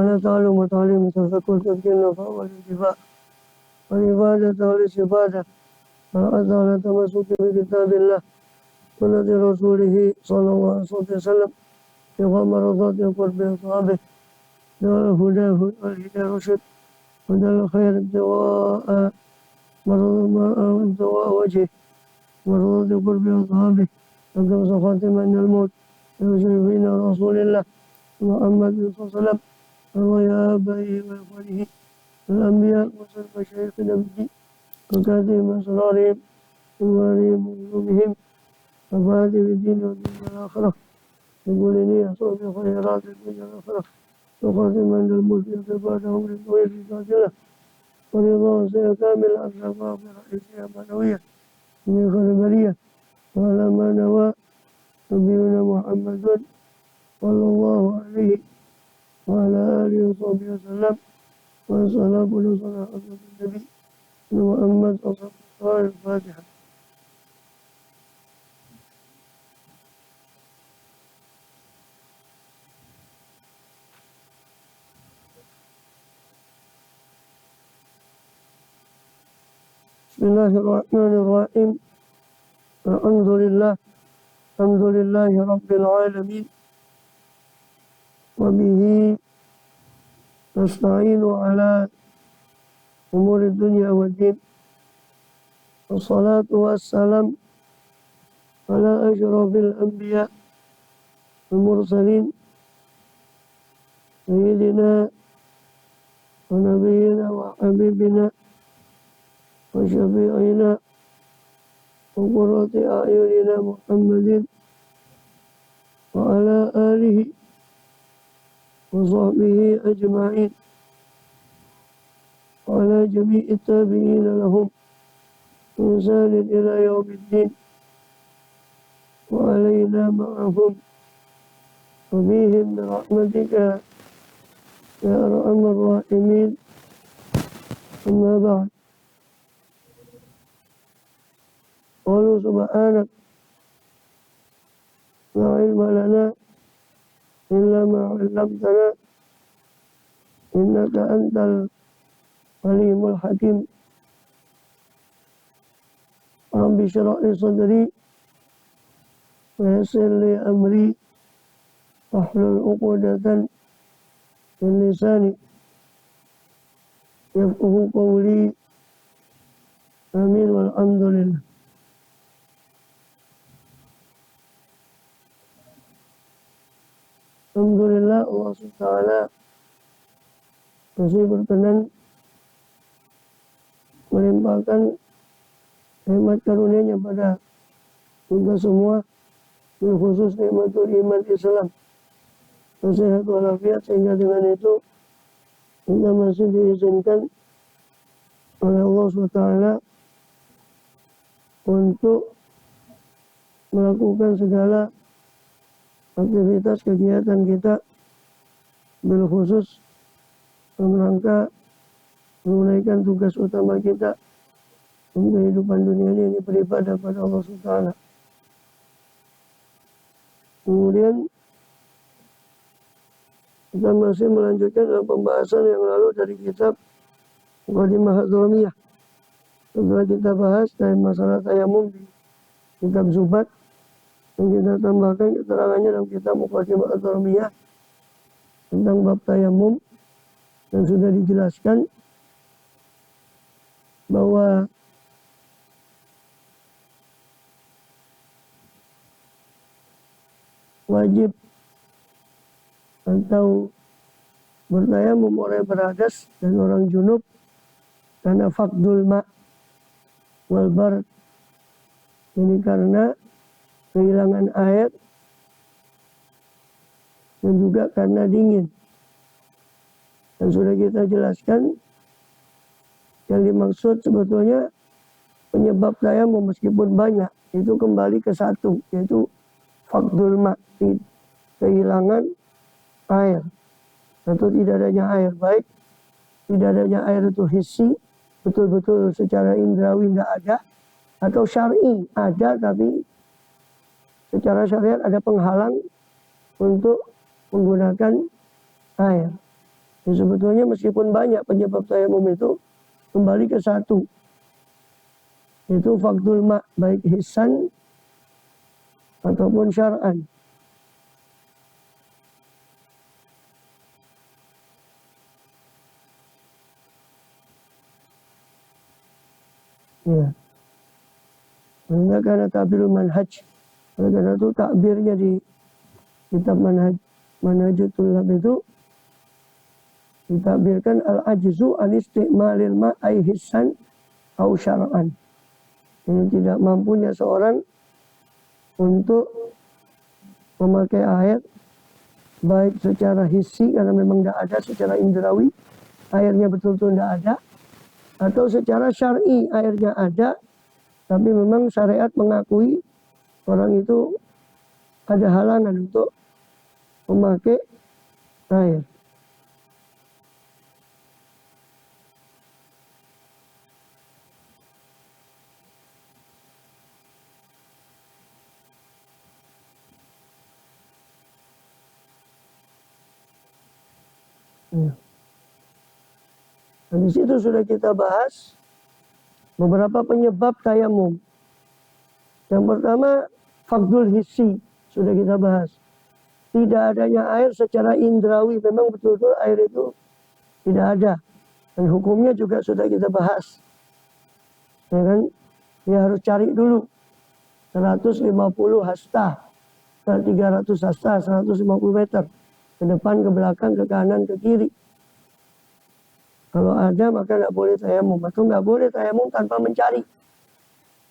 أنا تعلم وتعليم تفكر تفكير نفع والانتفاع والعبادة والاستفادة والأذى على التمسك بكتاب الله سنة رسوله صلى الله عليه وسلم ابتغاء مرضات قرب أصحابه دار الهدى والهدى رشد ودار الخير ابتغاء ابتغاء وجهه مرضات قرب أصحابه وكم خاتم عند الموت المشرفين رسول الله محمد صلى الله عليه وسلم وغيابه وإخوانه الأنبياء ومشايخ النبي وكاتب أسرارهم وواليهم وعلومهم وفاتح الدين والدنيا والآخرة يقول إني أصاب خيرات الدنيا والآخرة وخاتم عند الملك وصفاتهم للطويل في قاتله ورضاه سير كامل أشرف برئيسها معنوية من خير البرية وعلى ما نوى نبينا محمد صلى الله عليه وعلى آله وصحبه وسلم والصلاة والسلام على النبي محمد صلى الله عليه وسلم. الفاتحة. بسم الله الرحمن الرحيم. الحمد لله رب العالمين وبه نستعين على أمور الدنيا والدين والصلاة والسلام على أشرف الأنبياء والمرسلين سيدنا ونبينا وحبيبنا وشفيعنا وقرة أعيننا محمد وعلى آله وصحبه أجمعين وعلى جميع التابعين لهم بإحسان إلى يوم الدين وعلينا معهم وبهم برحمتك يا أرحم الراحمين. أما بعد قالوا سبحانك لا علم لنا إلا ما علمتنا إنك أنت العليم الحكيم. رب اشرح لي صدري ويسر لي أمري واحلل عقدة من لساني يفقه قولي آمين والحمد لله. Alhamdulillah Allah SWT masih berkenan melimpahkan nikmat karunia-Nya pada kita semua, khusus nikmatul iman Islam, sehat walafiat, sehingga dengan itu kita masih diizinkan oleh Allah SWT untuk melakukan segala aktivitas kegiatan kita, bil khusus dalam rangka menunaikan tugas utama kita untuk kehidupan dunia ini beribadah pada Allah SWT. Kemudian kita masih melanjutkan dalam pembahasan yang lalu dari kitab Muqaddimah Hadramiyah. Setelah kita bahas dari masalah tayamum di kitab Zubat, yang kita tambahkan keterangannya dalam kitab Muqaddimah Hadramiyah tentang bab tayamum, dan sudah dijelaskan bahwa wajib atau bertayamum orang berhadas dan orang junub karena faqdul ma' wal bard. Ini karena kehilangan air dan juga karena dingin. Dan sudah kita jelaskan yang dimaksud sebetulnya penyebab tayamum meskipun banyak, itu kembali ke satu, yaitu faqdul ma', kehilangan air atau tidak adanya air, baik tidak adanya air itu hissi, betul-betul secara indrawi tidak ada, atau syar'i ada tapi secara syariat ada penghalang untuk menggunakan air. Ya, sebetulnya meskipun banyak penyebab tayamum itu, kembali ke satu, itu fakdul ma, baik hisan ataupun syar'an. Ya. Sehingga karena takbirul manhaj, oleh karena itu takbirnya di kitab manhajul tulab itu ditakbirkan al-ajzu an isti'malil ma'i hissan au syar'an. Ini tidak mampunya seorang untuk memakai air baik secara hissi karena memang tidak ada, secara indrawi airnya betul-betul tidak ada, atau secara syar'i airnya ada tapi memang syariat mengakui orang itu ada halangan untuk memakai air. Ya. Habis itu sudah kita bahas beberapa penyebab tayamum. Yang pertama, fakdul hissi, sudah kita bahas. Tidak adanya air secara indrawi, memang betul-betul air itu tidak ada. Dan hukumnya juga sudah kita bahas. Ya kan? Dia harus cari dulu 150 hasta, 300 hasta, 150 meter. Ke depan, ke belakang, ke kanan, ke kiri. Kalau ada maka nggak boleh tayamum. Atau nggak boleh tayamum tanpa mencari.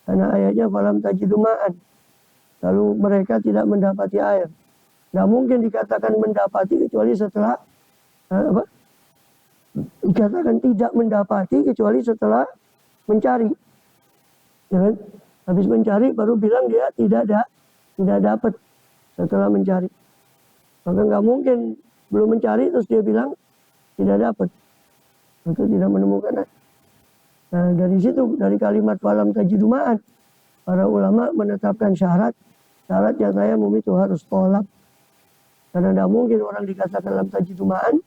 Karena ayatnya falam tajiduma'an. Lalu mereka tidak mendapati air. Nggak mungkin dikatakan mendapati kecuali setelah dikatakan tidak mendapati kecuali setelah mencari. Ya kan? Habis mencari baru bilang dia tidak dapat setelah mencari. Maka nggak mungkin belum mencari terus dia bilang tidak dapat. Itu tidak menemukan air. Nah, dari situ, dari kalimat falam tajiduma'an, para ulama menetapkan syarat yang tayamum itu harus tolak. Karena tidak mungkin orang dikatakan lam tajiduma'an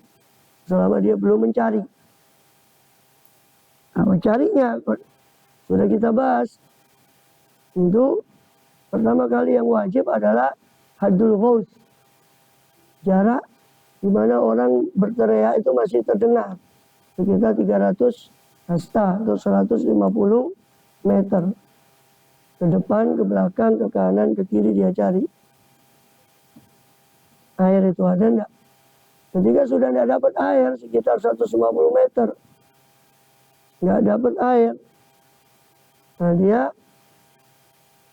selama dia belum mencari. Nah, mencarinya sudah kita bahas. Itu pertama kali yang wajib adalah haddul ghaus. Jarak di mana orang berteriak itu masih terdengar. Sekitar 300 hasta atau 150 meter. Ke depan, ke belakang, ke kanan, ke kiri dia cari. Air itu ada enggak? Ketika sudah tidak dapat air sekitar 150 meter. Nggak dapat air. Nah, dia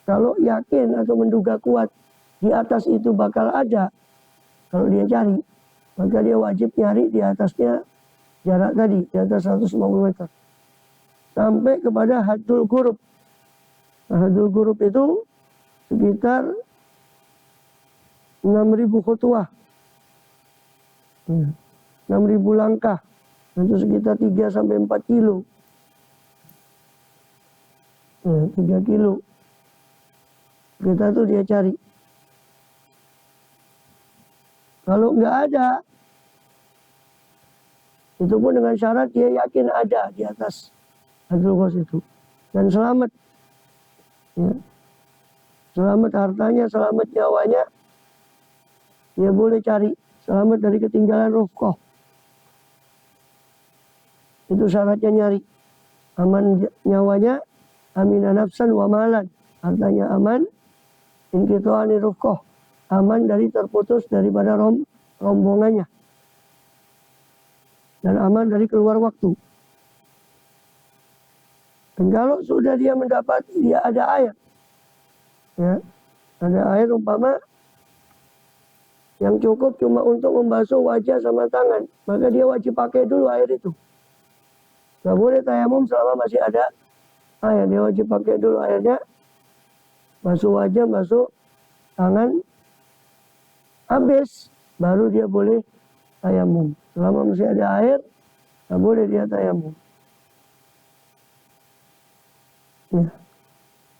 kalau yakin atau menduga kuat di atas itu bakal ada, kalau dia cari, maka dia wajib nyari di atasnya jarak tadi, di atas 150 meter. Sampai kepada haddul ghurub. Nah, haddul ghurub itu sekitar 6.000 khutwah. 6.000 langkah. Itu sekitar 3-4 kilo. 3 kilo. Kita tuh dia cari. Kalau nggak ada, itu pun dengan syarat dia yakin ada di atas haddul ghurub itu. Dan selamat. Ya. Selamat hartanya, selamat nyawanya. Dia boleh cari. Selamat dari ketinggalan rufqah. Itu syaratnya nyari. Aman nyawanya, aminah nafsan wa malan. Hartanya aman, inqita'ani rufqah. Aman dari terputus daripada rombongannya. Dan aman dari keluar waktu. Dan kalau sudah dia mendapat, dia ada air. Ya, ada air umpama yang cukup cuma untuk membasuh wajah sama tangan. Maka dia wajib pakai dulu air itu. Gak boleh tayamum selama masih ada air. Dia wajib pakai dulu airnya. Basuh wajah, basuh tangan. Habis, baru dia boleh tayamum. Selama masih ada air, gak boleh dia tayamum. Ya.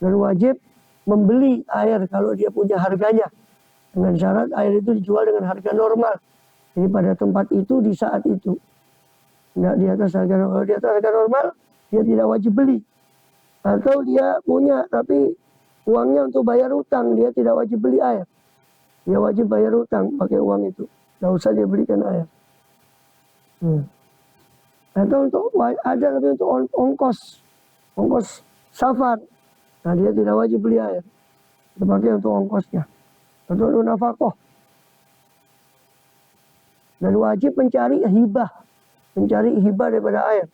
Dan wajib membeli air kalau dia punya harganya. Dengan syarat air itu dijual dengan harga normal. Jadi pada tempat itu di saat itu. Nggak di atas harga normal. Kalau di atas harga normal, dia tidak wajib beli. Atau dia punya tapi uangnya untuk bayar utang, dia tidak wajib beli air. Dia wajib bayar utang pakai uang itu. Nggak usah dia belikan air. Atau untuk ada tapi untuk ongkos safar. Nah dia tidak wajib beli air. Dipakai untuk ongkosnya. Atau untuk nafkah. Dan wajib mencari hibah daripada air.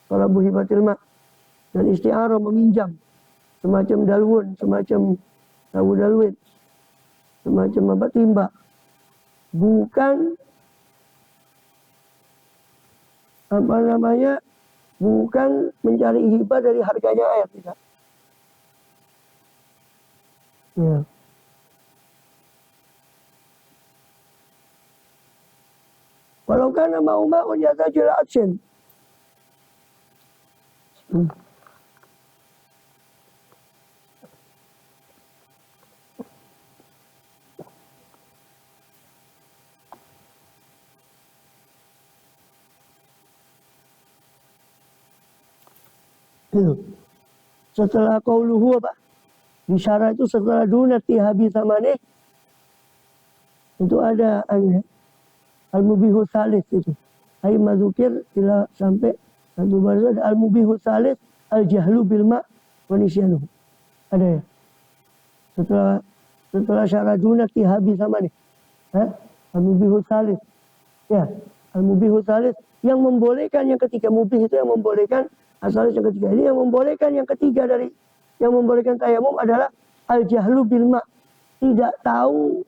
Kalau hibatil ma. Dan isti'arah meminjam. Semacam dalwun, semacam tahu dalwin. Semacam apa timba. Bukan bukan mencari hibah dari harganya air, tidak. Ya. Walau kana ma'un yatajul action. Setelah qauluhu apa? Bisyara itu setelah dunati habis zamane itu ada al-mubihu salis itu. Ai mazukir ila sampai satu baris ada al-mubihu salis al-jahlu bil ma' wa nisyanuhu. Ada ya. Setelah syarat dunati habis zamane. Al-mubihu salis. Ya, al-mubihu salis yang membolehkan yang ketiga. Mubih itu yang membolehkan, asalis yang ketiga. Ini yang membolehkan yang ketiga dari yang membolehkan tayamum adalah al-jahlu bil ma'. Tidak tahu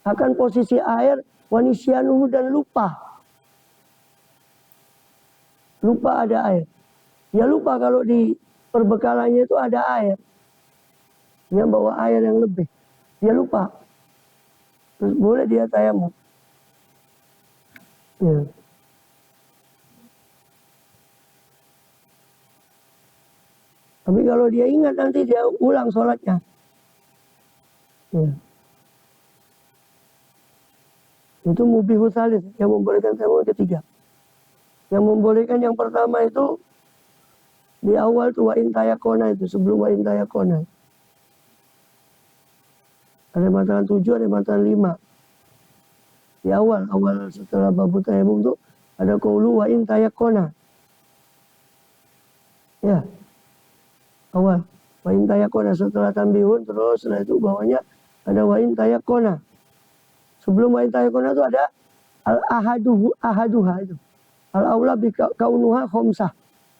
akan posisi air, wanisyanuhu dan lupa. Lupa ada air. Dia lupa kalau di perbekalannya itu ada air. Dia bawa air yang lebih. Dia lupa. Terus boleh dia tayamum. Ya. Tapi kalau dia ingat nanti dia ulang sholatnya. Ya. Itu mubihu salis yang membolehkan tayamum ketiga. Yang membolehkan yang pertama itu di awal tuh wa in tayakona itu, sebelum wa in tayakona. Ada matakan 7, ada matakan 5. Di awal setelah babu tayamum itu ada qaulu wa in tayakona. Ya. Awal wa in tayakona setelah tambihun terus setelah itu bawahnya ada wa in tayakona. Sebelum wa in tayakona itu ada ahaduha itu. Al-aula bi kaunuha khamsah.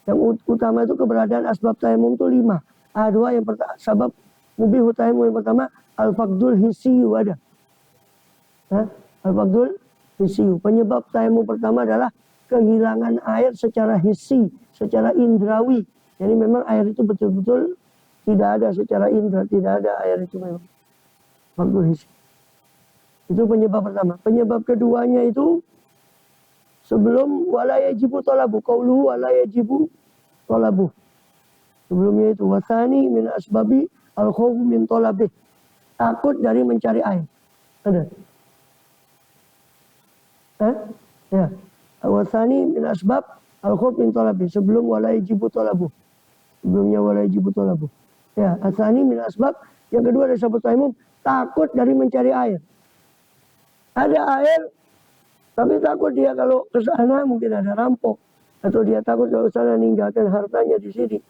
Yang utama itu keberadaan asbab tayamum itu 5. Ahaduha yang pertama sebab mubihu tayamum yang pertama al-faqdul hissiyu ada. Al-faqdul hissiyu. Penyebab tayamum pertama adalah kehilangan air secara hissi, secara indrawi. Jadi memang air itu betul-betul tidak ada secara indra, tidak ada air itu memang. Faqdul hissi. Itu penyebab pertama. Penyebab keduanya itu sebelum wala yajibu talabu, qauluhu wala yajibu talabu. Sebelumnya itu wasani min asbabi al-khawfu min talabih. Takut dari mencari air. Ada. Ya. Wasani min asbab al-khawf min talabih. Sebelum wala yajibu talabu. Sebelumnya wala yajibu talabu. Ya, asani min asbab. Yang kedua dari sebab tayamum, takut dari mencari air. Ada air, tapi takut dia kalau ke sana mungkin ada rampok. Atau dia takut kalau ke sana ninggalkan hartanya di sini.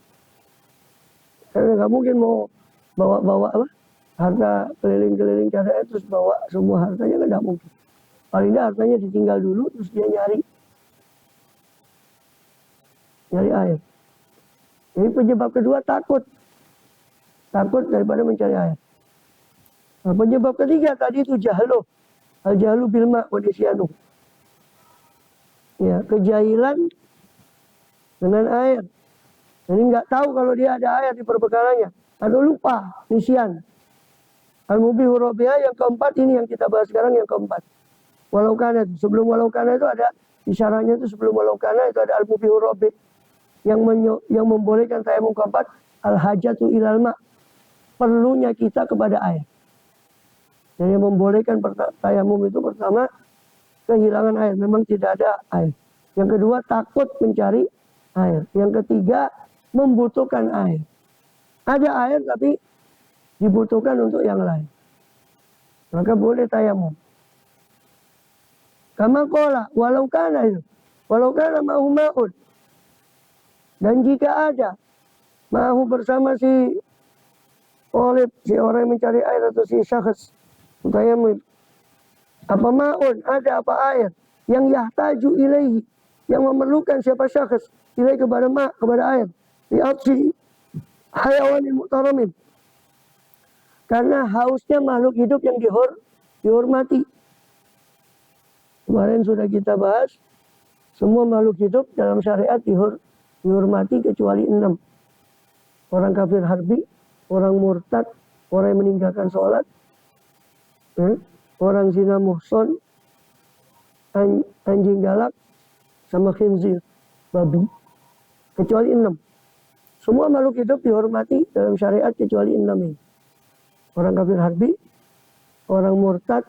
Karena nggak mungkin mau bawa apa? Harta keliling-keliling caranya terus bawa semua hartanya kan nggak mungkin. Paling tidak hartanya ditinggal dulu terus dia nyari air. Ini penyebab kedua takut. Takut daripada mencari air. Nah, penyebab ketiga tadi itu jahlu. Al-jahlu bil ma' wa nisyanu. Ya, kejahilan dengan air. Jadi nggak tahu kalau dia ada air di perbekalannya. Atau lupa, nisyan. Al-mubihu rabi'ah yang keempat ini yang kita bahas sekarang yang keempat. Walau kana, sebelum walau kana itu ada isyaratnya itu sebelum walau kana itu ada al-mubihu rabi' yang membolehkan tayamum keempat al-hajatu ilal ma'. Perlunya kita kepada air. Yang membolehkan tayamum itu pertama kehilangan air, memang tidak ada air. Yang kedua, takut mencari air. Yang ketiga, membutuhkan air. Ada air tapi dibutuhkan untuk yang lain. Maka boleh tayamum. Kama qala, walau kana ma'hu ma'un. Dan jika ada ma'hu bersama si orang yang mencari air atau si syakhs tayamum, apa ma'un, ada apa air yang yahtaju ilaihi, yang memerlukan siapa syakhs ilaihi kepada air, di atsi hayawanin muhtaramin, karena hausnya makhluk hidup yang dihormati. Kemarin sudah kita bahas, semua makhluk hidup dalam syariat dihormati kecuali 6. Orang kafir harbi, orang murtad, orang yang meninggalkan sholat, orang zina muhson, anjing galak, sama khinzir, babi. Kecuali 6. Semua makhluk hidup dihormati dalam syariat kecuali 6 ini. Orang kafir harbi, orang murtad,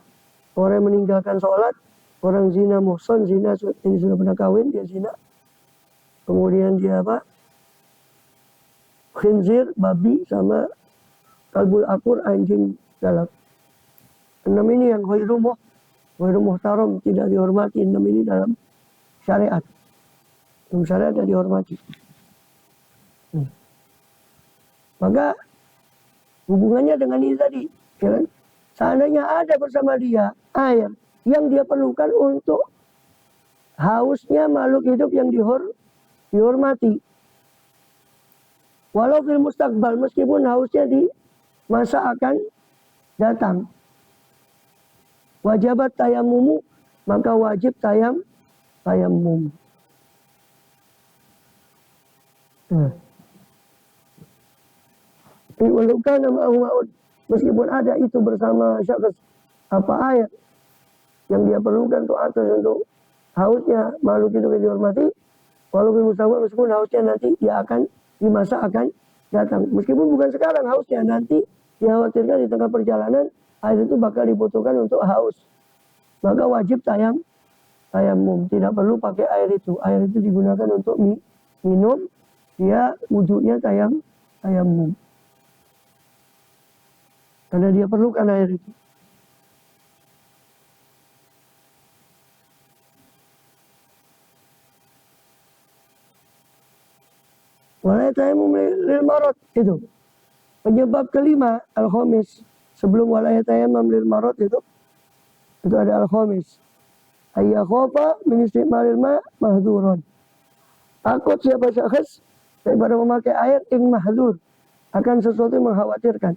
orang yang meninggalkan sholat, orang zina muhson, zina ini sudah pernah kawin, dia zina. Kemudian dia apa? Khinzir, babi, sama kalbul akur, anjing galak. 6 ini yang ghairu muhtaram, tidak dihormati. 6 ini dalam syariat. Dalam syariat tidak dihormati. Maka hubungannya dengan ini tadi, ya kan? Seandainya ada bersama dia air yang dia perlukan untuk hausnya makhluk hidup yang dihormati. Walau fil mustaqbal, meskipun hausnya di masa akan datang. Wajibat tayamumu, maka wajib tayamum. Walau nama ma'ud, meskipun ada itu bersama syakhs apa air yang dia perlukan untuk atas untuk hausnya makhluk hidup yang dihormati, walaupun mustaqbal, meskipun hausnya nanti dia akan di masa akan datang, meskipun bukan sekarang hausnya, nanti dikhawatirkan di tengah perjalanan air itu bakal dibutuhkan untuk haus, maka wajib tayamum, tidak perlu pakai air itu. Air itu digunakan untuk minum, dia wujudnya tayamum, karena dia perlukan air itu. Walai tayamum lil marad, itu penyebab kelima, al-khamis. Sebelum walai tayamum lil marad itu ada al-khamis. Ayya khofa min istimalil ma mahdhuron. Takut siapa syakhs daripada memakai air ing mahdhur, akan sesuatu yang mengkhawatirkan.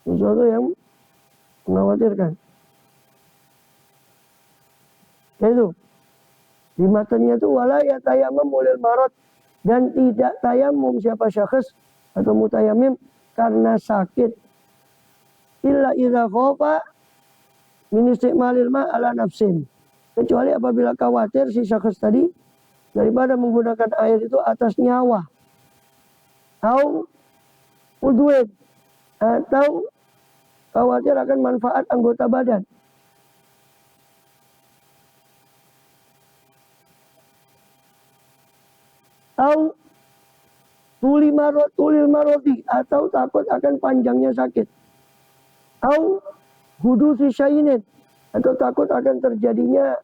Sesuatu yang mengkhawatirkan. Itu di matanya itu wala ya tayamum lil marad, dan tidak tayamum siapa syakhs atau mutayammim karena sakit. Illa idza khafa min istimalil ma ala nafsin, kecuali apabila khawatir si syakhs tadi daripada menggunakan air itu atas nyawa, atau udwin, atau khawatir akan manfaat anggota badan. Atau tulil marodi, atau takut akan panjangnya sakit. Atau hudusi syainin, atau takut akan terjadinya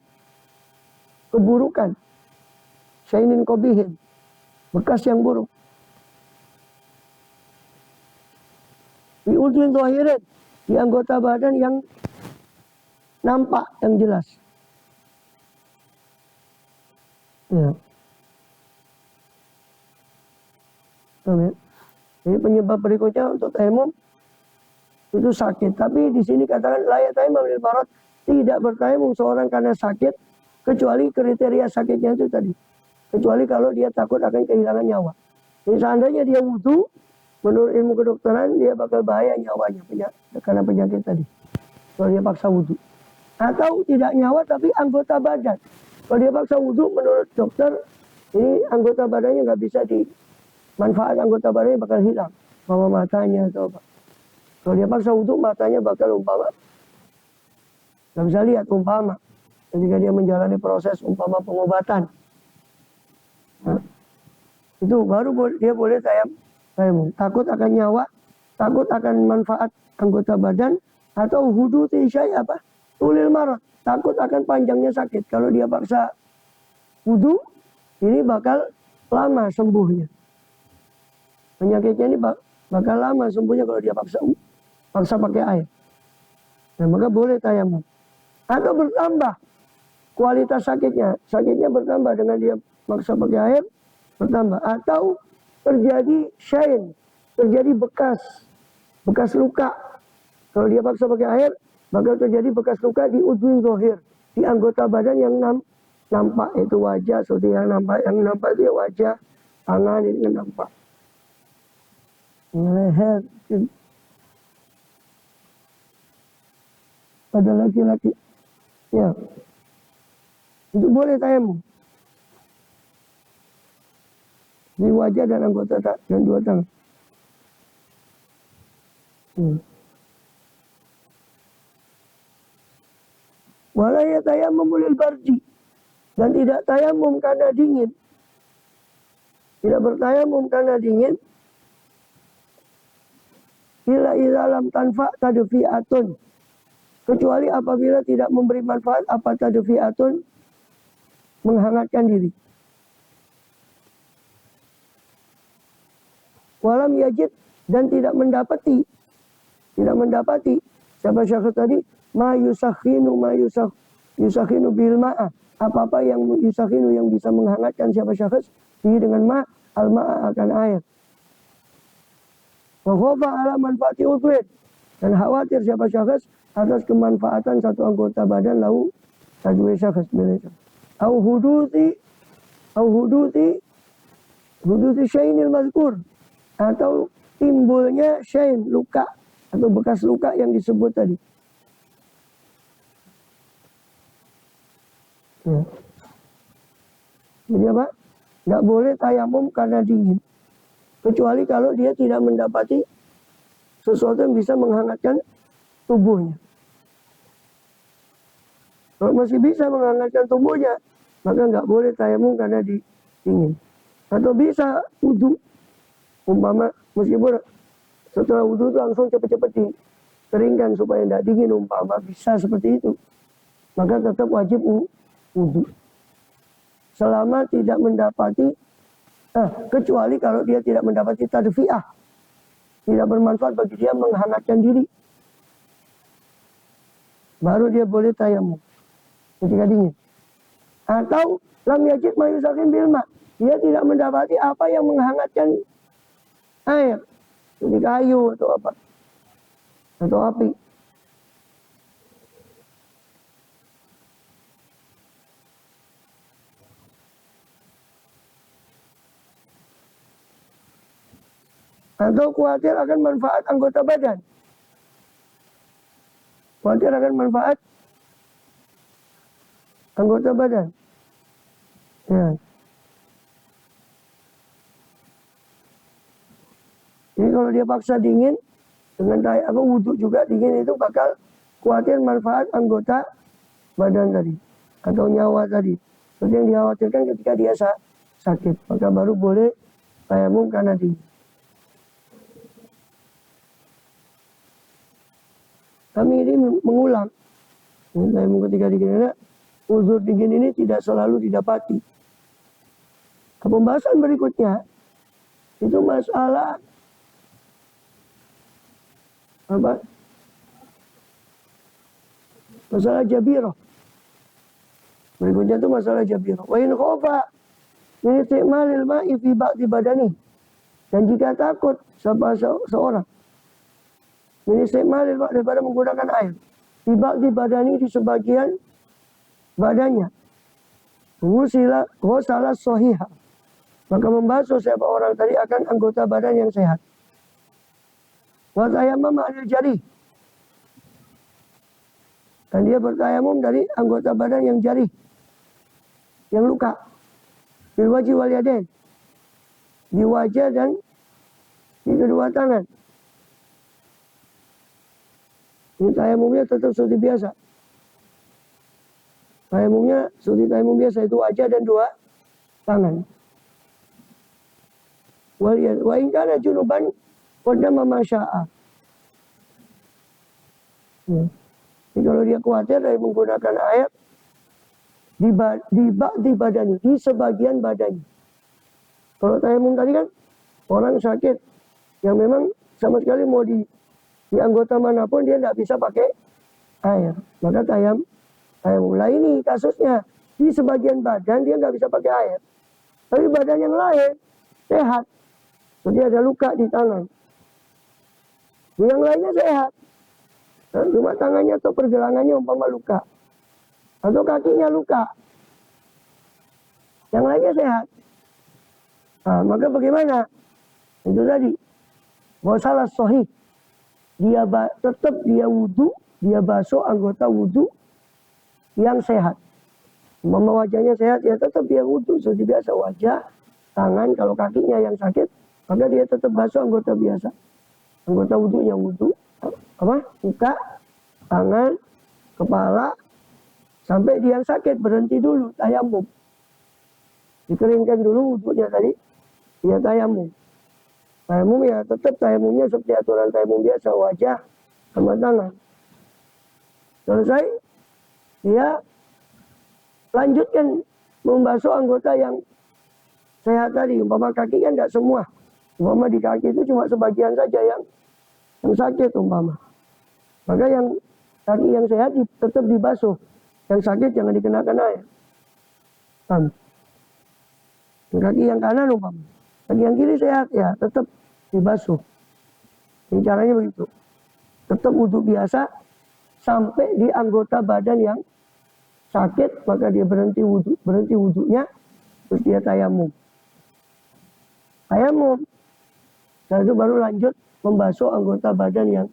keburukan. Syainin kobihin, bekas yang buruk. Di udwin zahirin, di anggota badan yang nampak, yang jelas. Ya. Ini penyebab berikutnya untuk tayamum itu sakit. Tapi di sini katakan layak tayamum lil marad, tidak bertayamum seorang karena sakit, kecuali kriteria sakitnya itu tadi. Kecuali kalau dia takut akan kehilangan nyawa. Jadi seandainya dia wudu, menurut ilmu kedokteran dia bakal bahaya nyawanya karena penyakit tadi. Kalau dia paksa wudu. Atau tidak nyawa tapi anggota badan. Kalau dia paksa wudu, menurut dokter ini anggota badannya nggak bisa manfaat anggota badannya bakal hilang, mama matanya atau apa. Kalau dia paksa wudhu, matanya bakal umpama nggak bisa lihat, umpama ketika dia menjalani proses umpama pengobatan. Nah, itu baru dia boleh tayamum. Takut akan nyawa, takut akan manfaat anggota badan, atau hudu tisyai apa? Ulil marot, takut akan panjangnya sakit. Kalau dia paksa wudhu, ini bakal lama sembuhnya. Penyakitnya ini bakal lama sembuhnya kalau dia paksa pakai air. Nah, maka boleh tayamum. Atau bertambah kualitas sakitnya bertambah dengan dia maksa pakai air, bertambah. Atau terjadi syain, terjadi bekas luka. Kalau dia paksa pakai air, bakal terjadi bekas luka di udhun zohir, di anggota badan yang nampak, itu wajah. Seperti yang nampak itu ya wajah, tangan ini kan nampak, leher. Pada laki-laki, ya, itu boleh tayamum di wajah dan anggota dan dua tangan. Wala yatayammum lil bardi, dan tidak tayamum karena dingin. Tidak bertayamum karena dingin. Illa idza lam tanfa tadfi'atun, kecuali apabila tidak memberi manfaat apa tadfi'atun, menghangatkan diri. Walam yajid, dan tidak mendapati siapa syakhs tadi, ma yusakhinu bil ma'a, apa-apa yang yusakhinu, yang bisa menghangatkan siapa syakhs ini dengan al ma'a, akan air. Wa khofa ala manfaati udwin, dan khawatir siapa syakhs atas kemanfaatan satu anggota badan lahu tadwi syakhs milik. Au huduti syainil mazkur, atau timbulnya syain, luka atau bekas luka yang disebut tadi. Ya. Jadi apa? Nggak boleh tayamum karena dingin, kecuali kalau dia tidak mendapati sesuatu yang bisa menghangatkan tubuhnya. Kalau masih bisa menghangatkan tubuhnya, maka nggak boleh tayamum karena dingin. Atau bisa wudhu, umpama meskipun setelah wudhu itu langsung cepat-cepat dikeringkan supaya tidak dingin, umpama bisa seperti itu, maka tetap wajib wudhu. Selama tidak mendapati, kecuali kalau dia tidak mendapati tadfi'ah, tidak bermanfaat bagi dia menghangatkan diri, baru dia boleh tayamum ketika dingin. Atau lam yajid ma yusakin bil ma, dia tidak mendapati apa yang menghangatkan air, seperti kayu atau apa, atau api. Atau khawatir akan manfaat anggota badan. Khawatir akan manfaat anggota badan. Ya. Jadi kalau dia paksa dingin, dengan wudhu juga dingin, itu bakal khawatir manfaat anggota badan tadi, atau nyawa tadi. Seperti yang dikhawatirkan ketika dia sakit, maka baru boleh tayamum karena dingin. Kami ini mengulang, tayamum ketika dingin, uzur dingin ini tidak selalu didapati. Pembahasan berikutnya itu masalah apa? Masalah jabirah. Berikutnya itu masalah jabirah. Wa in khofa min isti'malil ma'i fi ba'di badani. Dan jika takut seorang min isti'malil ma' daripada menggunakan air fi ba'di badani, di sebagian badannya, ghusala sahiha, maka membasuh siapa orang tadi akan anggota badan yang sehat. Wa tayammum anil jari, dan dia bertayamum dari anggota badan yang jari, yang luka, bil wajhi wal yadain, di wajah dan di kedua tangan. Ini tayamumnya tetap seperti biasa. Tayamumnya seperti tayamum biasa, itu wajah dan dua tangan. Wa in kana junuban qaddama ma syaa. Ya. Jadi kalau dia khawatir dari menggunakan air di badannya, di sebagian badannya. Kalau tayamum tadi kan orang sakit yang memang sama sekali mau di anggota manapun dia tidak bisa pakai air, maka tayamum. Lah ini kasusnya di sebagian badan dia nggak bisa pakai air, tapi badan yang lain sehat, jadi ada luka di tangan, yang lainnya sehat, cuma tangannya atau pergelangannya umpama luka, atau kakinya luka, yang lainnya sehat. Nah, maka bagaimana? Itu tadi, bahwa salah sahih, dia tetap dia wudhu, dia basuh anggota wudhu yang sehat. Umpama wajahnya sehat, ya tetap dia wudhu seperti biasa, wajah, tangan. Kalau kakinya yang sakit, maka dia tetap basuh anggota biasa, anggota wudhunya wudhu, muka, tangan, kepala, sampai dia yang sakit berhenti dulu tayamum, dikeringkan dulu wudhunya tadi, dia tayamum. Tayamum ya tetap tayamumnya seperti aturan tayamum biasa, wajah sama tangan. Selesai, dia lanjutkan membasuh anggota yang sehat tadi. Umpama kaki kan tidak semua, umpama di kaki itu cuma sebagian saja yang sakit umpama. Maka yang kaki yang sehat tetap dibasuh, yang sakit jangan dikenakan air. Kaki yang kanan umpama, kaki yang kiri sehat ya tetap dibasuh. Ini caranya begitu. Tetap wudhu biasa sampai di anggota badan yang sakit, maka dia berhenti wudhunya, terus dia tayamum. Setelah itu baru lanjut membasuh anggota badan yang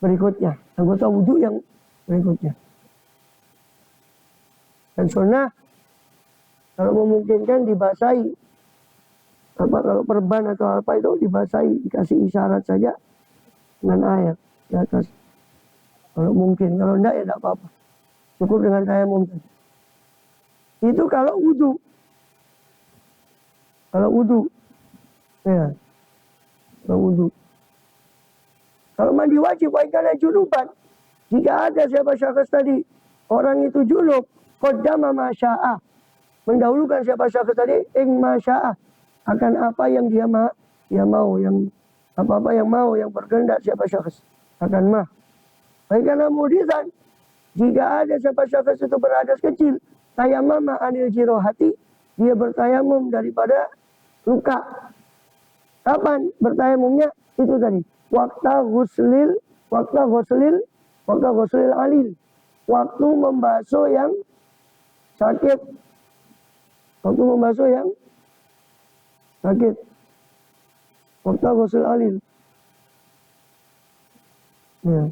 berikutnya, anggota wudhu yang berikutnya. Dan sunnah kalau memungkinkan dibasahi, kalau perban atau apa itu dibasahi, dikasih isyarat saja dengan air di atas. Kalau mungkin, kalau enggak ya enggak apa-apa. Cukup dengan tayamum tadi. Itu kalau wudhu. Ya. Kalau wudhu. Kalau mandi wajib, wa kana junuban. Jika ada siapa syakhs tadi, orang itu junub, qaddama ma syaa. Mendahulukan siapa syakhs tadi, ing ma syaa. Akan apa yang dia mau, yang apa-apa yang mau, yang berkehendak siapa syakhs akan mah. Baik karena muhdisan, jika ada siapa syakhs itu berhadas kecil, tayamama anil jirohati, dia bertayamum daripada luka. Kapan bertayamumnya? Itu tadi, waktu ghuslil alil, waktu membasuh yang sakit, waktu ghuslil alil. Ya.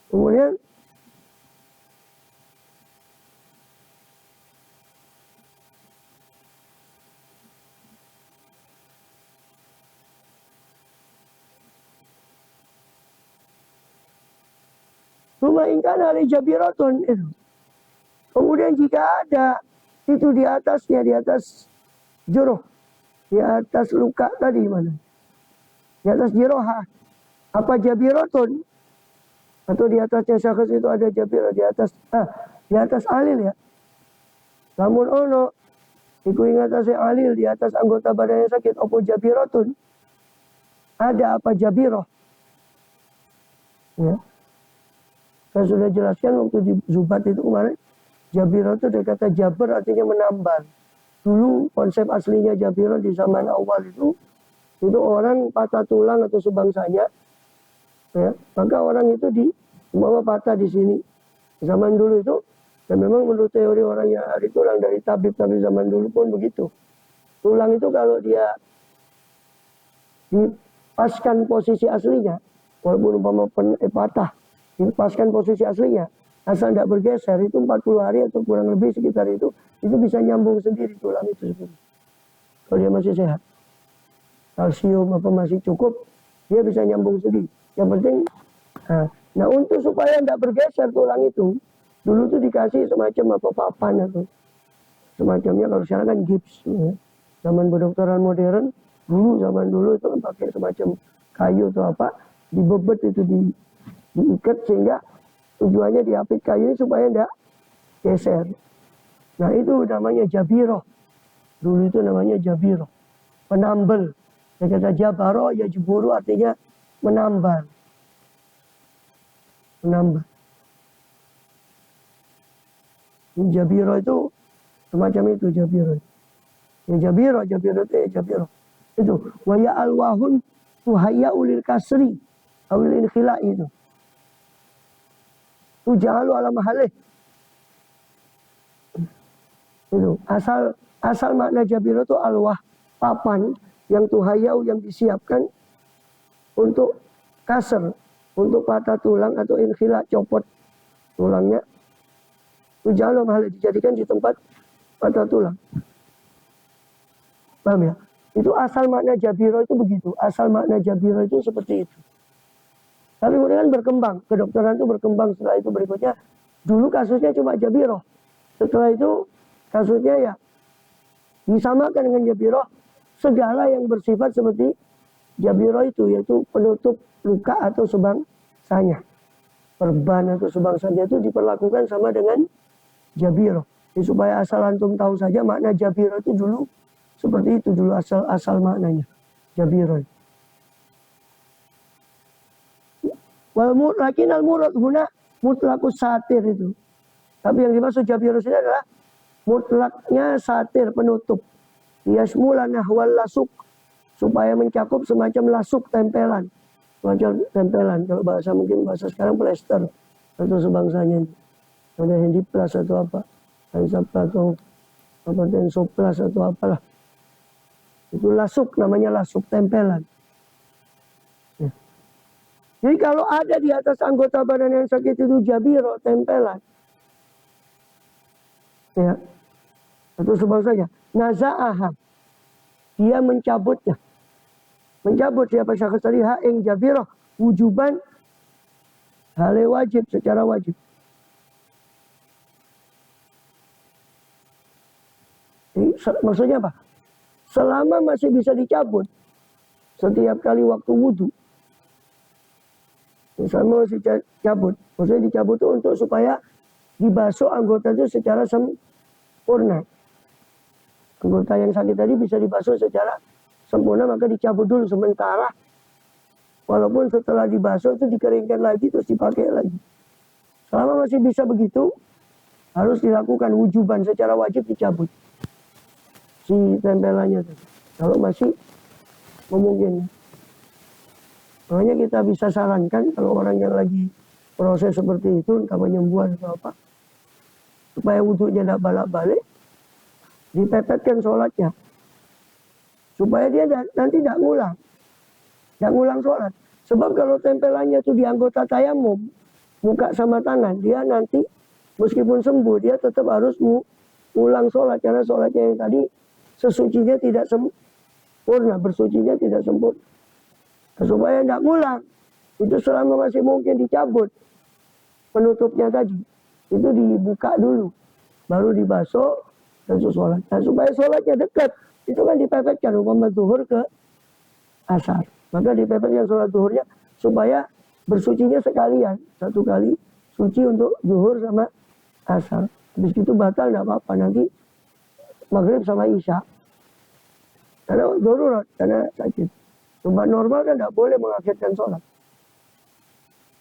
Kemudian rumah ingkar ali jabiratun itu. Kemudian jika ada itu di atasnya, di atas juruh, di atas luka tadi mana? Di atas jirohah. Apa jabiratun? Atau di atasnya syakhs itu ada jabirah, di atas alil ya. Namun ono iku ing atase alil, di atas anggota badannya sakit, opo jabiratun. Ada apa jabirah? Ya. Saya sudah jelaskan waktu di Zubat itu kemarin, jabirah itu dari kata jaber artinya menambal. Dulu konsep aslinya jabirah di zaman awal itu orang patah tulang atau sebangsanya, ya, maka orang itu dibawa patah di sini. Zaman dulu itu, dan memang menurut teori orang yang hari tulang dari tabib-tabib zaman dulu pun begitu. Tulang itu kalau dia dipaskan posisi aslinya, walaupun umpama patah lepaskan posisi aslinya, asal tidak bergeser, itu 40 hari atau kurang lebih sekitar itu bisa nyambung sendiri tulang itu sebenarnya. Kalau dia masih sehat, kalsium apa masih cukup, dia bisa nyambung sendiri. Yang penting, nah untuk supaya tidak bergeser tulang itu, dulu tuh dikasih semacam apa papan atau semacamnya, kalau sekarang kan gips. Ya. Zaman kedokteran modern, zaman dulu itu kan pakai semacam kayu atau apa, dibebet itu diikat sehingga tujuannya diapit kayu ini supaya tidak geser. Nah itu namanya jabiroh. Dulu itu namanya jabiroh. Penambal. Ya kata jabaro ya jeburu artinya menambal. Menambal. Jabiroh itu semacam itu jabiroh. Ya jabiroh itu ya jabiroh. Itu waya alwahun tuhaya ulil kasri awil inkhila itu. Tujalu ala mahalih. Itu asal makna jabiroh itu alwah, papan yang tuhayau yang disiapkan untuk kasar, untuk patah tulang atau inkhila, copot tulangnya. Tujalu mahalih, dijadikan di tempat patah tulang. Paham ya? Itu asal makna jabiroh itu begitu. Asal makna jabiroh itu seperti itu. Tapi kemudian berkembang, kedokteran itu berkembang setelah itu berikutnya. Dulu kasusnya cuma jabiroh. Setelah itu kasusnya ya disamakan dengan jabiroh. Segala yang bersifat seperti jabiroh itu, yaitu penutup luka atau subangsanya. Perban atau subangsanya itu diperlakukan sama dengan jabiroh. Jadi supaya asal antum tahu saja makna jabiroh itu dulu seperti itu dulu asal maknanya jabiroh. Wal mutlakin al murad guna mutlakus satir itu. Tapi yang dimaksud jabiroh ini adalah mutlaknya satir, penutup. Yasmula nahwal lasuk, supaya mencakup semacam lasuk, tempelan. Semacam tempelan, kalau bahasa mungkin bahasa sekarang plester atau sebangsanya. Ada handiplas atau apa, hansaplas atau apa, tensoplas atau apalah. Itu lasuk, namanya lasuk, tempelan. Ya. Jadi kalau ada di atas anggota badan yang sakit itu jabiroh, tempelan. Ya. Atau sebangsanya. Naza'aha. Dia mencabutnya. Mencabut siapa syakhs tadi ing jabiroh wujuban hale wajib, secara wajib. Jadi, maksudnya apa? Selama masih bisa dicabut setiap kali waktu wudhu. Misalnya masih cabut. Maksudnya dicabut itu untuk supaya dibasuh anggota itu secara sempurna. Anggota yang sakit tadi bisa dibasuh secara sempurna, maka dicabut dulu sementara. Walaupun setelah dibasuh itu dikeringkan lagi terus dipakai lagi. Selama masih bisa begitu, harus dilakukan wujuban, secara wajib dicabut si tempelannya. Kalau masih memungkinkan. Makanya kita bisa sarankan kalau orang yang lagi proses seperti itu, entah penyembuhan atau apa, supaya wudhunya tidak balik-balik, dipepetkan sholatnya. Supaya dia nanti tidak ngulang. Tidak ngulang sholat. Sebab kalau tempelannya itu di anggota tayamum, muka sama tangan, dia nanti meskipun sembuh, dia tetap harus ngulang sholat. Karena sholatnya yang tadi sesucinya tidak sempurna, bersucinya tidak sempurna. Supaya tidak ngulang, itu selama masih mungkin dicabut penutupnya tadi, itu dibuka dulu, baru dibasuh dan sholat. Nah, supaya sholatnya dekat, itu kan dipepetkan umpama zuhur ke asar, maka dipepetkan sholat zuhurnya supaya bersucinya sekalian, satu kali suci untuk zuhur sama asar. Habis itu batal tidak apa-apa, nanti maghrib sama isya, karena darurat, karena sakit. Cuma normal kan tidak boleh mengakhirkan sholat.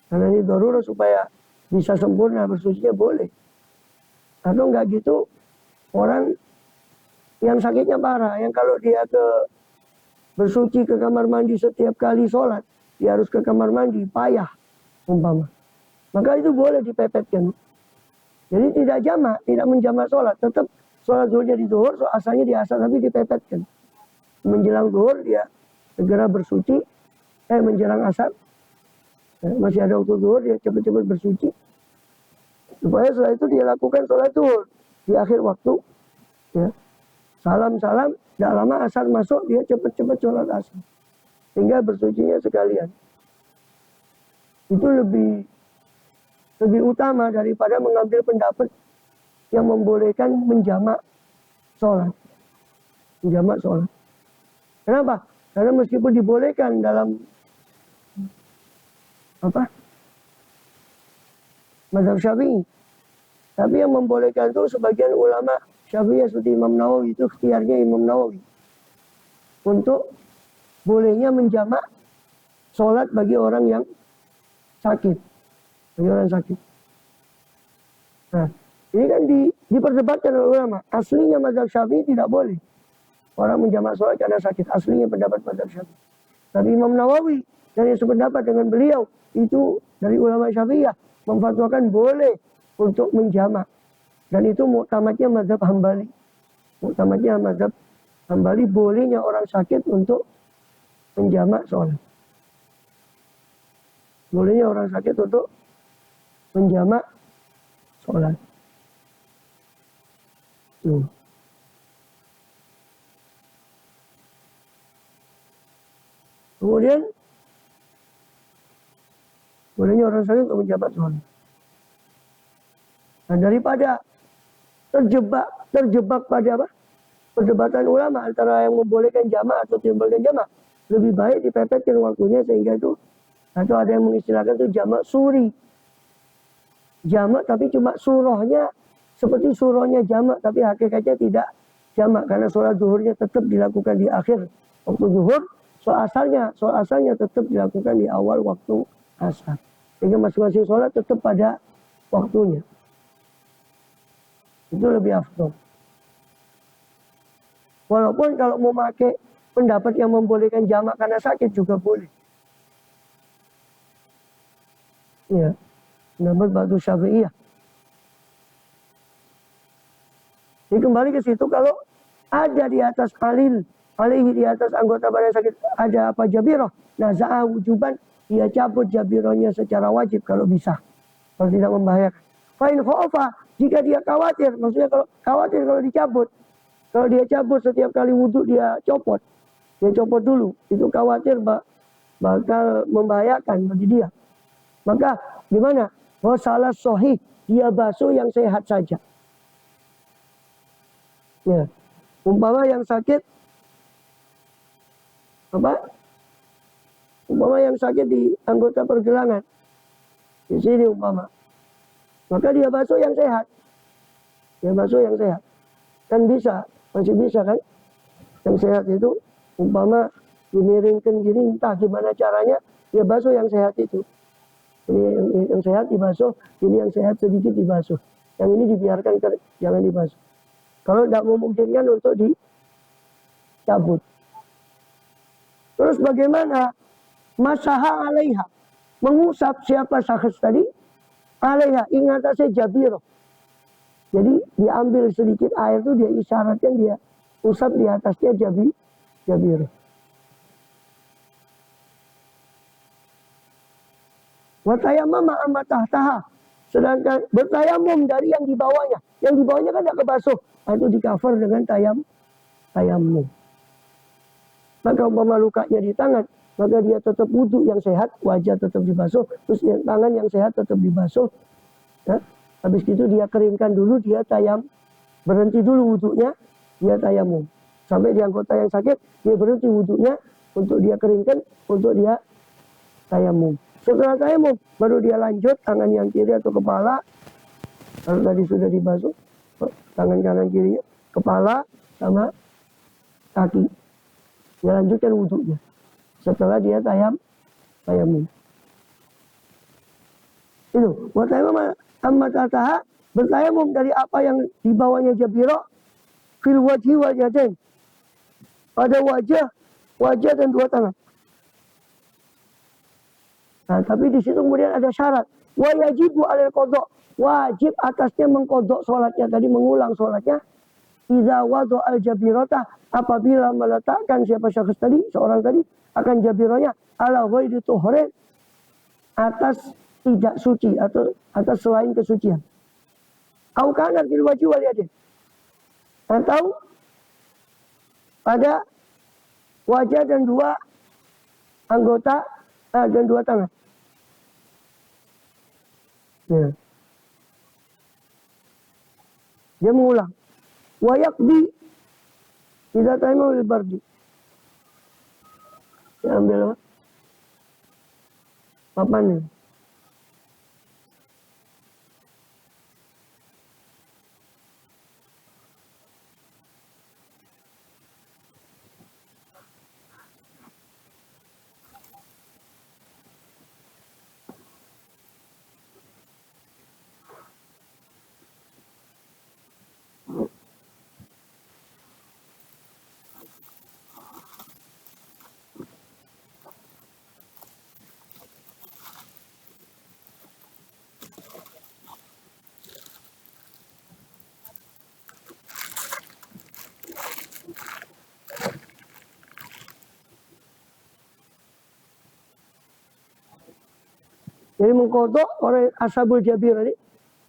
Karena ini darurat supaya bisa sempurna bersucinya boleh. Atau enggak gitu, orang yang sakitnya parah, yang kalau dia bersuci ke kamar mandi setiap kali sholat, dia harus ke kamar mandi, payah umpama. Maka itu boleh dipepetkan. Jadi tidak jamak, tidak menjamak sholat. Tetap sholat zuhurnya di zuhur, asalnya di asar, tapi dipepetkan. Menjelang zuhur dia segera bersuci, menjelang asar Masih ada waktu zuhur, dia cepat-cepat bersuci. Supaya setelah itu dia lakukan sholat zuhur di akhir waktu. Ya. Salam-salam, tidak lama asar masuk, dia cepat-cepat sholat asar. Sehingga bersucinya sekalian. Itu lebih utama daripada mengambil pendapat yang membolehkan menjamak sholat. Menjamak sholat. Kenapa? Karena meskipun dibolehkan dalam mazhab Syafi'i, tapi yang membolehkan itu sebagian ulama Syafi'i seperti Imam Nawawi, itu ikhtiarnya Imam Nawawi untuk bolehnya menjamak sholat bagi orang yang sakit, bagi orang sakit. Nah, ini kan diperdebatkan oleh ulama. Aslinya mazhab Syafi'i tidak boleh orang menjamak sholat karena sakit. Aslinya pendapat mazhab Syafi'i. Tapi Imam Nawawi dari sependapat dengan beliau itu dari ulama Syafi'iyah memfatwakan boleh untuk menjamak. Dan itu muktamadnya mazhab Hambali. Muktamadnya mazhab Hambali bolehnya orang sakit untuk menjamak sholat. Bolehnya orang sakit untuk menjamak sholat. Kemudian bolehnya orang sakit untuk menjamak sholat. Nah, daripada terjebak pada apa? Perdebatan ulama antara yang membolehkan jamak atau tidak membolehkan jamak, lebih baik dipepetkan waktunya sehingga itu, atau ada yang mengistilahkan itu jamak suri. Jamak tapi cuma surahnya seperti surahnya jamak, tapi hakikatnya tidak jamak karena sholat zuhurnya tetap dilakukan di akhir waktu zuhur. Sholat asalnya tetap dilakukan di awal waktu asar. Sehingga masing-masing sholat tetap pada waktunya. Itu lebih afdal. Walaupun kalau mau pakai pendapat yang membolehkan jamak karena sakit juga boleh. Ya, pendapat Batu Syafi'iyah. Jadi kembali ke situ, kalau ada di atas alihi di atas anggota badan sakit ada apa jabiroh, naza'ah wujuban, dia cabut jabirohnya secara wajib kalau bisa, kalau tidak membahayakan. Fa'in khofa, jika dia khawatir, maksudnya kalau khawatir kalau dicabut, kalau dia cabut setiap kali wudhu dia copot dulu, itu khawatir bakal membahayakan bagi dia. Maka gimana? Salah sahih, dia basuh yang sehat saja. Ya, umpama yang sakit umpama yang sakit di anggota pergelangan, di sini umpama, maka dia basuh yang sehat. Dia basuh yang sehat. Kan bisa, masih bisa kan? Yang sehat itu umpama dimiringkan gini, entah gimana caranya, dia basuh yang sehat itu. Ini yang sehat dibasuh, ini yang sehat sedikit dibasuh. Yang ini dibiarkan, jangan dibasuh. Kalau tidak memungkinkan untuk dicabut. Terus bagaimana? Masaha alaiha. Mengusap siapa syakhs tadi? Alaiha, ingat saya jabiroh. Jadi diambil sedikit air itu, dia isyaratkan, dia usap di atasnya jabiroh. Watayamama amma tahtaha. Sedangkan bertayamum dari yang di bawahnya. Yang di bawahnya kan tidak kebasuh. Itu di cover dengan tayamum. Maka umpama lukanya di tangan, maka dia tetap wudhu yang sehat, wajah tetap dibasuh, terus tangan yang sehat tetap dibasuh. Ya. Habis itu dia keringkan dulu, dia berhenti dulu wudhunya, dia tayamum. Sampai di anggota yang sakit, dia berhenti wudhunya untuk dia keringkan, untuk dia tayamum. Setelah tayamum, baru dia lanjut tangan yang kiri atau kepala. Kalau tadi sudah dibasuh, tangan kanan kirinya, kepala sama kaki. Dia lanjutkan wudhunya. Setelah dia tayamum. Itu. Watayamum amma tahtaha, bertayamum dari apa yang di bawahnya jabiro, fil wajhi wal yadain. Pada wajah dan dua tangan. Nah, tapi di situ kemudian ada syarat. Wa yajibu alal qadha. Wajib atasnya mengkodok sholatnya tadi, mengulang sholatnya. Iza wadu al jabirota, apabila meletakkan siapa syakhs tadi, seorang tadi akan jabironya ala ghairi tuhrin, atas tidak suci atau atas selain kesucian. Au kana fil wajhi wal yadain. Atau pada wajah dan dua anggota dan dua tangan. Ya. Dia mengulang. Wa yaqdi idza tayammama bil bardi. Saya ambil apa? Papannya. Jadi mengkodok orang ashabul jabir ini,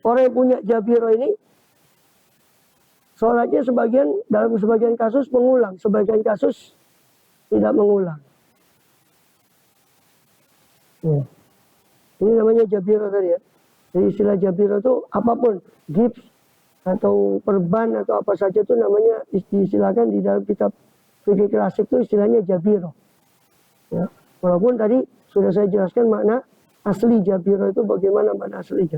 orang yang punya jabiro ini, sholatnya dalam sebagian kasus mengulang, sebagian kasus tidak mengulang. Ya. Ini namanya jabiro tadi ya. Jadi istilah jabiro itu apapun, gips atau perban atau apa saja itu namanya diistilahkan di dalam kitab fikih klasik itu istilahnya jabiro. Ya. Walaupun tadi sudah saya jelaskan makna asli jabiro itu bagaimana makna aslinya.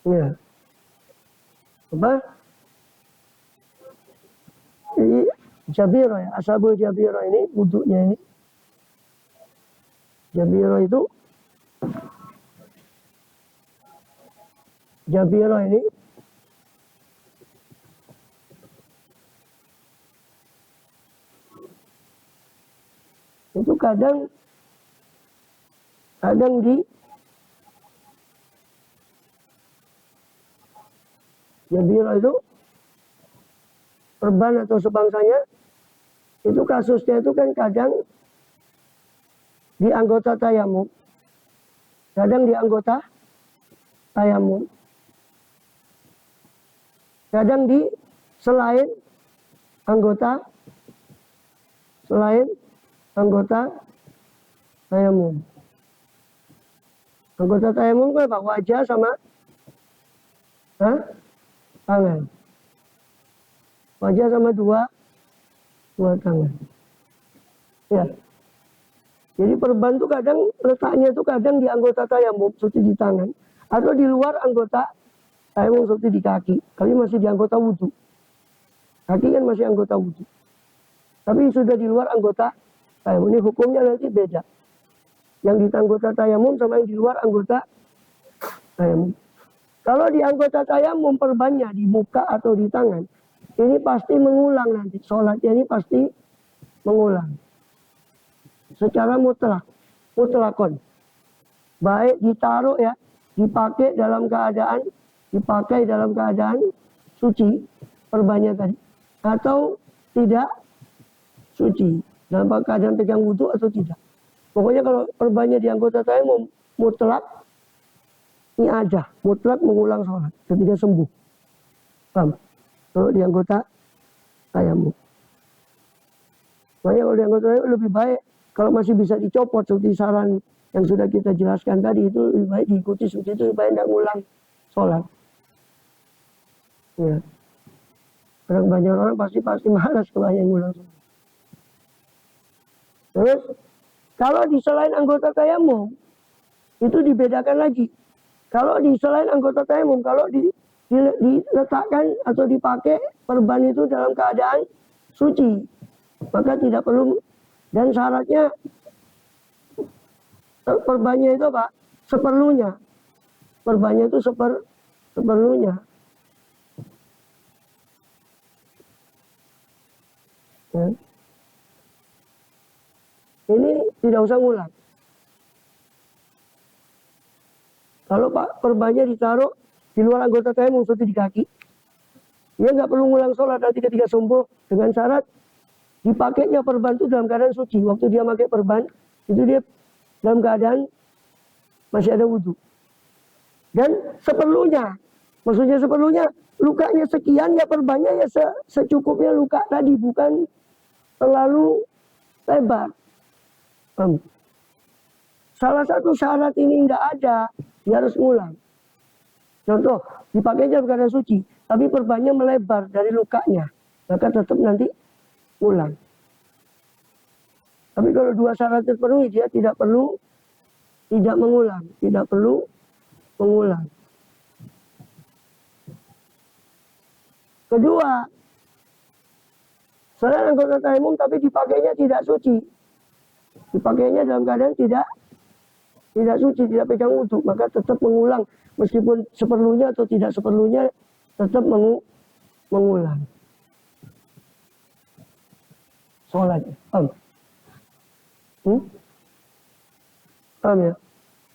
Ya. Apa? Jadi jabiro ya, ashabul jabiro ini wudhunya ini. Jabiro ini itu kadang di jabiro itu perban atau sebangsanya itu kasusnya itu kan kadang di anggota tayamum, kadang di anggota tayamum, kadang di selain anggota tayamum. Anggota tayamum itu apa? Wajah sama tangan. Wajah sama dua tangan. Ya. Jadi perban itu kadang letaknya itu kadang di anggota tayamum seperti di tangan, atau di luar anggota tayamum seperti di kaki. Kali masih di anggota wudhu. Kaki kan masih anggota wudhu. Tapi sudah di luar anggota tayamum. Ini hukumnya nanti beda. Yang di anggota tayamum sama yang di luar anggota tayamum. Kalau di anggota tayamum perbannya di muka atau di tangan, ini pasti mengulang nanti. Sholatnya ini pasti mengulang. Secara mutlakon. Baik ditaruh ya, dipakai dalam keadaan suci perbannya tadi, atau tidak suci dalam keadaan pegang wudhu atau tidak. Pokoknya kalau perbannya di anggota tayamum mutlak ini aja, mutlak mengulang sholat ketika sembuh. Paham? Kalau di anggota tayamum. Makanya kalau di anggota tayamum lebih baik kalau masih bisa dicopot seperti saran yang sudah kita jelaskan tadi, itu lebih baik diikuti seperti itu, lebih baik tidak ngulang sholat. Ya. Karena banyak orang pasti malas kalau yang ngulang sholat. Terus kalau di selain anggota tayamum itu dibedakan lagi. Kalau di selain anggota tayamum, kalau diletakkan atau dipakai perban itu dalam keadaan suci, maka tidak perlu. Dan syaratnya perbannya itu apa? Seperlunya. Perbannya itu seperlunya. Ya. Ini tidak usah ngulang. Kalau perbannya ditaruh di luar anggota tayamum seperti di kaki, dia nggak perlu ngulang sholat nanti ketika sembuh, dengan syarat dipakainya perban itu dalam keadaan suci. Waktu dia pakai perban, itu dia dalam keadaan masih ada wudhu. Dan seperlunya, maksudnya seperlunya, lukanya sekian, ya perbannya ya secukupnya luka tadi, bukan terlalu lebar. Salah satu syarat ini tidak ada, dia harus ngulang. Contoh, dipakainya dalam keadaan suci, tapi perbannya melebar dari lukanya, maka tetap nanti ngulang. Tapi kalau dua syarat terpenuhi, dia tidak perlu mengulang. Kedua, selain anggota tayamum tapi dipakainya tidak suci. Dipakainya dalam keadaan tidak suci, tidak pegang wudhu, maka tetap mengulang. Meskipun seperlunya atau tidak seperlunya, tetap mengulang sholatnya. Paham ya?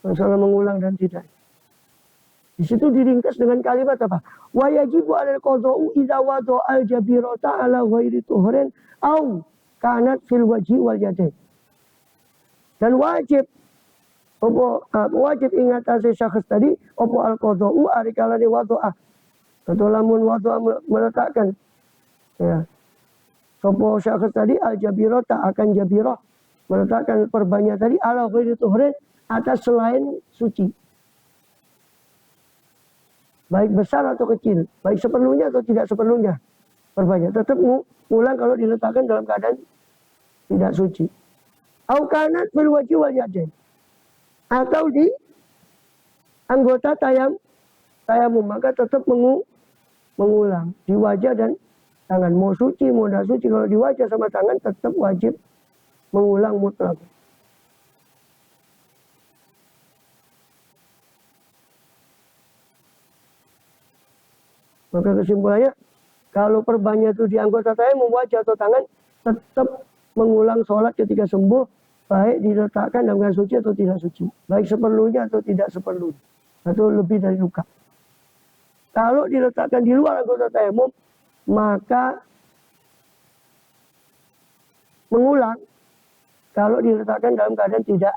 Masalah mengulang dan tidak. Di situ diringkas dengan kalimat apa? Wa yajibu 'alal qadha'u idza wada'a al-jabirata 'ala ghairi tuhrin au kanat fil wajhi wal yadain. Dan wajib ingatasi syakhs tadi opo al-qadha'u ari kalane wada'a. Atau lamun wada'a meletakkan ya. Sopo syakhs tadi al-jabirata akan jabirah meletakkan perbannya tadi ala ghairi tuhrin atas selain suci. Baik besar atau kecil, baik seperlunya atau tidak seperlunya. Perbanyak tetap ngulang kalau diletakkan dalam keadaan tidak suci. Au kanat fil wajhi wal yadain. Atau di anggota tayamum maka tetap mengulang di wajah dan tangan. Mau suci mau tidak suci, kalau di wajah sama tangan tetap wajib mengulang mutlak. Maka kesimpulannya, kalau perbannya itu di anggota tayamum wajah atau tangan, tetap mengulang sholat ketika sembuh, baik diletakkan dalam keadaan suci atau tidak suci, baik seperlunya atau tidak seperlunya, atau lebih dari luka. Kalau diletakkan di luar anggota tayamum, maka mengulang kalau diletakkan dalam keadaan tidak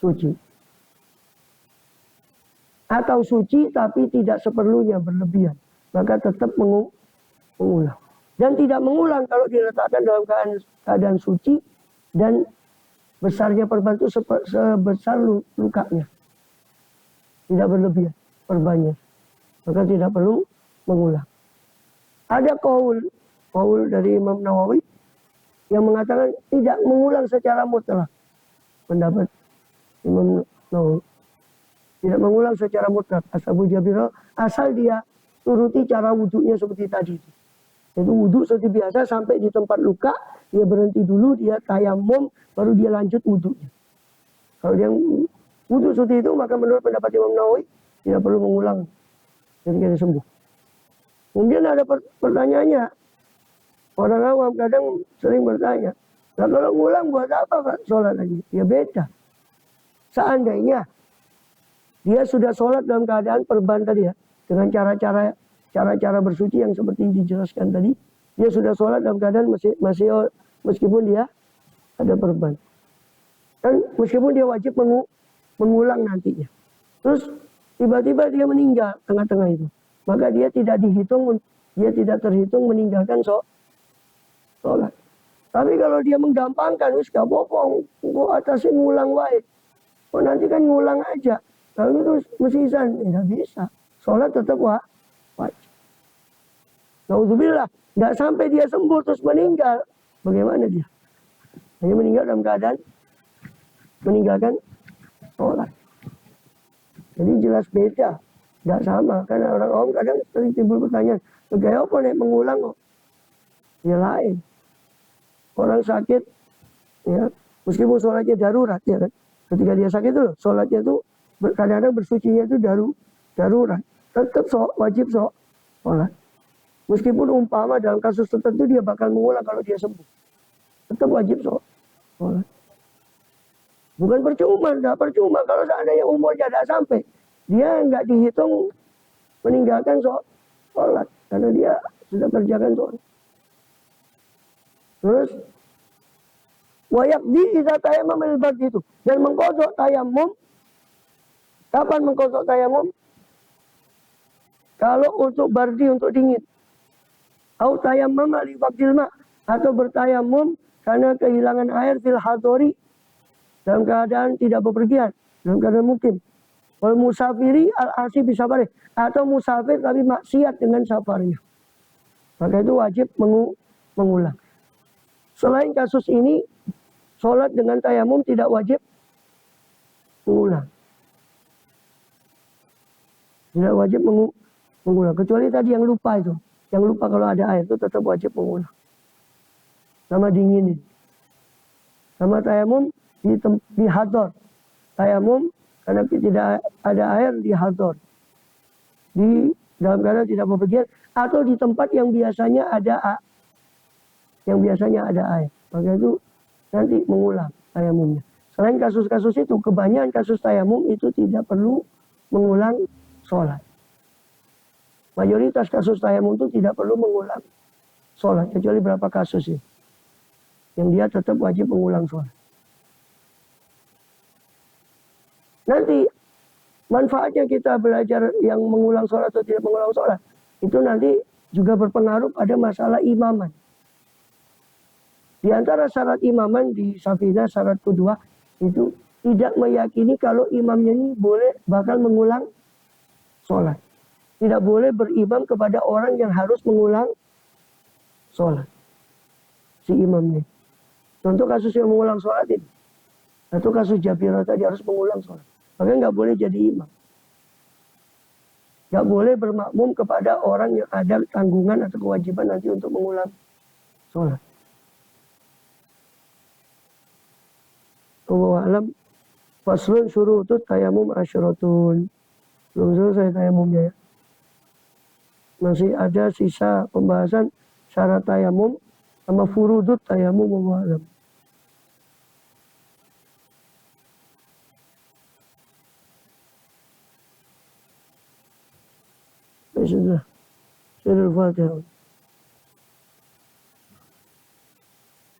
suci. Atau suci tapi tidak seperlunya, berlebihan, maka tetap mengulang. Dan tidak mengulang kalau diletakkan dalam keadaan suci dan besarnya perban itu sebesar lukanya. Tidak berlebihan perbannya, maka tidak perlu mengulang. Ada qaul dari Imam Nawawi yang mengatakan tidak mengulang secara mutlak. Pendapat Imam Nawawi tidak mengulang secara mutlak. Ashabu Jabirah, asal dia turuti cara wudhunya seperti tadi. Itu wudhu seperti biasa sampai di tempat luka, dia berhenti dulu, dia tayamum, baru dia lanjut wudhunya. Kalau dia wudhu seperti itu, maka menurut pendapat Imam Nawawi tidak perlu mengulang ketika dia sembuh. Kemudian ada pertanyaannya, orang awam kadang sering bertanya, nah kalau ngulang buat apa Pak sholat lagi? Ya beda. Seandainya dia sudah sholat dalam keadaan perban tadi ya, dengan cara-cara bersuci yang seperti dijelaskan tadi, dia sudah sholat dalam keadaan meskipun dia ada perban. Dan meskipun dia wajib mengulang nantinya. Terus tiba-tiba dia meninggal tengah-tengah itu, maka dia tidak terhitung meninggalkan sholat. Tapi kalau dia menggampangkan, wis gak apa-apa, gua atasnya ngulang wae. Oh nanti kan ngulang aja. Lalu terus mesisan, tidak bisa. Sholat tetap wajib. Naudzubillah, tidak sampai dia sembuh terus meninggal. Bagaimana dia? Hanya meninggal dalam keadaan meninggalkan sholat. Jadi jelas beda, tidak sama. Karena orang awam kadang sering timbul pertanyaan, gaya apa nih mengulang kok? Ya lain. Orang sakit, ya meskipun sholatnya darurat, ya kan? Ketika dia sakit itu, sholatnya itu kadang-kadang bersucinya itu darurat, tetap wajib sholat. Meskipun umpama dalam kasus tertentu dia bakal mengulang kalau dia sembuh, tetap wajib sholat. Bukan tidak percuma kalau seandainya umurnya tidak sampai, dia nggak dihitung meninggalkan sholat, karena dia sudah kerjakan sholat. Terus wayakdi idza tayammum al itu, dan mengkodok tayamum. Kapan mengkodok tayamum? Kalau untuk bardi, untuk dingin. Au tayammum li waqtil ma, atau bertayamum karena kehilangan air fil hadori, dalam keadaan tidak bepergian, dalam keadaan mukim. Wal musafiri al asi bisa balik, atau musafir tapi maksiat dengan safarnya, maka itu wajib mengulang. Selain kasus ini, sholat dengan tayamum tidak wajib mengulang. Tidak wajib mengulang. Kecuali tadi yang lupa itu. Yang lupa kalau ada air itu tetap wajib mengulang. Sama dingin ini. Sama tayamum di hador. Tayamum karena tidak ada air di hador. Di dalam keadaan tidak bepergian. Atau di tempat yang biasanya ada air. Maka itu nanti mengulang tayamumnya. Selain kasus-kasus itu, kebanyakan kasus tayamum itu tidak perlu mengulang sholat. Mayoritas kasus tayamum itu tidak perlu mengulang sholat. Kecuali berapa kasus ini, yang dia tetap wajib mengulang sholat. Nanti manfaatnya kita belajar yang mengulang sholat atau tidak mengulang sholat, itu nanti juga berpengaruh pada masalah imaman. Di antara syarat imaman di Safinah, syarat kedua itu tidak meyakini kalau imamnya ini bakal mengulang sholat. Tidak boleh berimam kepada orang yang harus mengulang sholat. Si imamnya. Contoh kasus yang mengulang sholat ini. Atau kasus Jabirah tadi harus mengulang sholat. Maka nggak boleh jadi imam. Nggak boleh bermakmum kepada orang yang ada tanggungan atau kewajiban nanti untuk mengulang sholat. Wallahu a'lam. Faslun syurutut tayamum asyaratun. Belum selesai tayamumnya ya. Masih ada sisa pembahasan syarat tayamum sama furudut tayamum. Wallahu a'lam. Sudah. Sudah Al-Fatihah.